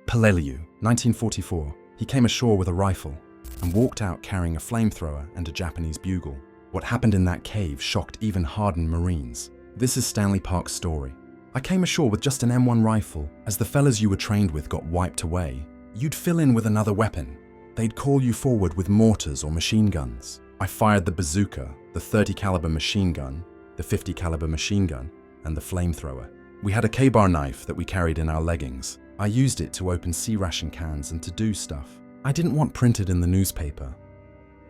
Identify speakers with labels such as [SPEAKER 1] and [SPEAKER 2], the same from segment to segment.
[SPEAKER 1] Peleliu, 1944. He came ashore with a rifle and walked out carrying a flamethrower and a Japanese bugle. What happened in that cave shocked even hardened Marines. This is Stanley Park's story. I came ashore with just an M1 rifle. As the fellas you were trained with got wiped away, you'd fill in with another weapon. They'd call you forward with mortars or machine guns. I fired the bazooka, the 30 caliber machine gun, the 50 caliber machine gun, and the flamethrower. We had a K-bar knife that we carried in our leggings. I used it to open C-ration cans and to do stuff I didn't want printed in the newspaper.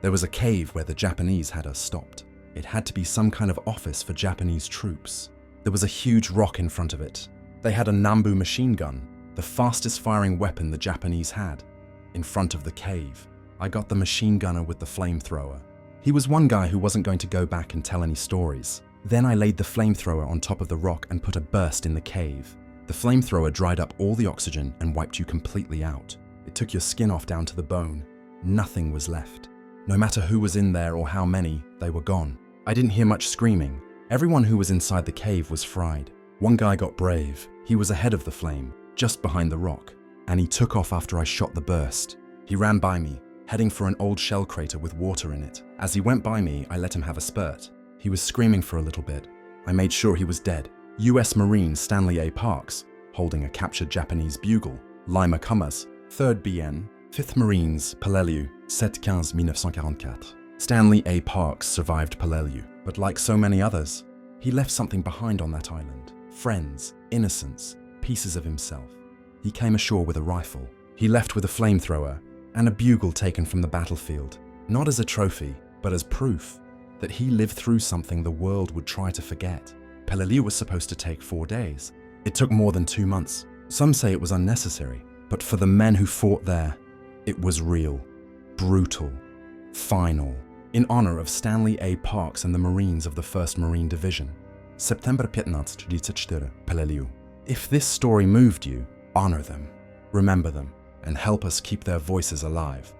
[SPEAKER 1] There was a cave where the Japanese had us stopped. It had to be some kind of office for Japanese troops. There was a huge rock in front of it. They had a Nambu machine gun, the fastest firing weapon the Japanese had. In front of the cave, I got the machine gunner with the flamethrower. He was one guy who wasn't going to go back and tell any stories. Then I laid the flamethrower on top of the rock and put a burst in the cave. The flamethrower dried up all the oxygen and wiped you completely out. It took your skin off down to the bone. Nothing was left. No matter who was in there or how many, they were gone. I didn't hear much screaming. Everyone who was inside the cave was fried. One guy got brave. He was ahead of the flame, just behind the rock, and he took off after I shot the burst. He ran by me, heading for an old shell crater with water in it. As he went by me, I let him have a spurt. He was screaming for a little bit. I made sure he was dead. US Marine Stanley A. Parks, holding a captured Japanese bugle. Lima Cummers, 3rd BN, 5th Marines, Peleliu, 7-15-1944. Stanley A. Parks survived Peleliu, but like so many others, he left something behind on that island. Friends, innocence, pieces of himself. He came ashore with a rifle. He left with a flamethrower and a bugle taken from the battlefield, not as a trophy, but as proof that he lived through something the world would try to forget. Peleliu was supposed to take 4 days. It took more than 2 months. Some say it was unnecessary, but for the men who fought there, it was real, brutal, final. In honor of Stanley A. Parks and the Marines of the 1st Marine Division. September 15-34, Peleliu. If this story moved you, honor them, remember them, and help us keep their voices alive.